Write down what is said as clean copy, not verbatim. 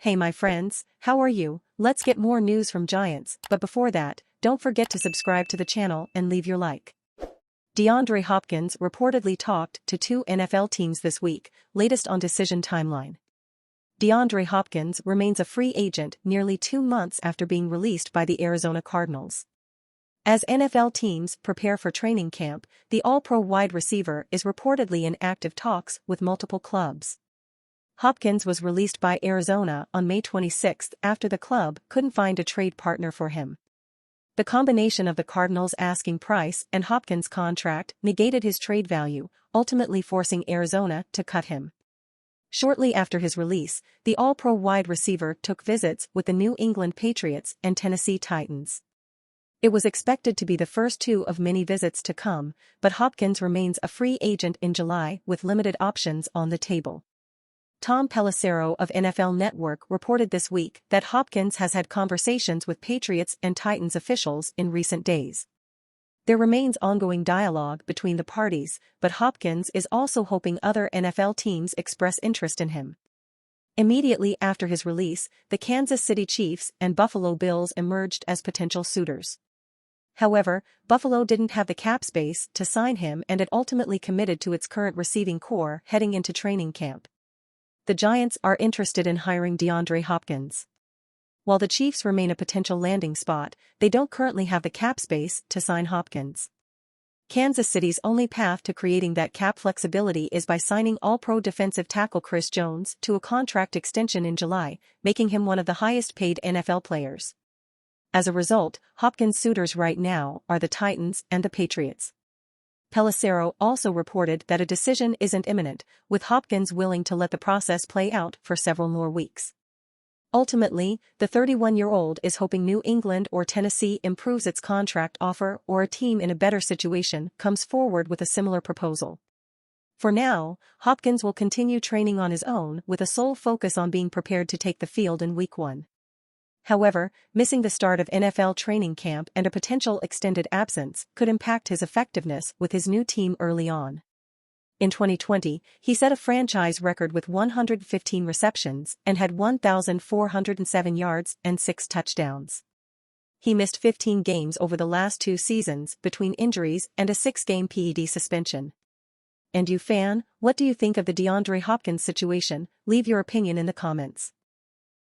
Hey my friends, how are you? Let's get more news from Giants, but before that, don't forget to subscribe to the channel and leave your like. DeAndre Hopkins reportedly talked to two NFL teams this week, latest on Decision Timeline. DeAndre Hopkins remains a free agent nearly 2 months after being released by the Arizona Cardinals. As NFL teams prepare for training camp, the All-Pro wide receiver is reportedly in active talks with multiple clubs. Hopkins was released by Arizona on May 26 after the club couldn't find a trade partner for him. The combination of the Cardinals' asking price and Hopkins' contract negated his trade value, ultimately forcing Arizona to cut him. Shortly after his release, the All-Pro wide receiver took visits with the New England Patriots and Tennessee Titans. It was expected to be the first 2 of many visits to come, but Hopkins remains a free agent in July with limited options on the table. Tom Pelissero of NFL Network reported this week that Hopkins has had conversations with Patriots and Titans officials in recent days. There remains ongoing dialogue between the parties, but Hopkins is also hoping other NFL teams express interest in him. Immediately after his release, the Kansas City Chiefs and Buffalo Bills emerged as potential suitors. However, Buffalo didn't have the cap space to sign him and it ultimately committed to its current receiving core heading into training camp. The Giants are interested in hiring DeAndre Hopkins. While the Chiefs remain a potential landing spot, they don't currently have the cap space to sign Hopkins. Kansas City's only path to creating that cap flexibility is by signing All-Pro defensive tackle Chris Jones to a contract extension in July, making him one of the highest-paid NFL players. As a result, Hopkins' suitors right now are the Titans and the Patriots. Pelissero also reported that a decision isn't imminent, with Hopkins willing to let the process play out for several more weeks. Ultimately, the 31-year-old is hoping New England or Tennessee improves its contract offer or a team in a better situation comes forward with a similar proposal. For now, Hopkins will continue training on his own with a sole focus on being prepared to take the field in Week 1. However, missing the start of NFL training camp and a potential extended absence could impact his effectiveness with his new team early on. In 2020, he set a franchise record with 115 receptions and had 1,407 yards and 6 touchdowns. He missed 15 games over the last 2 seasons between injuries and a 6-game PED suspension. And you fan, what do you think of the DeAndre Hopkins situation? Leave your opinion in the comments.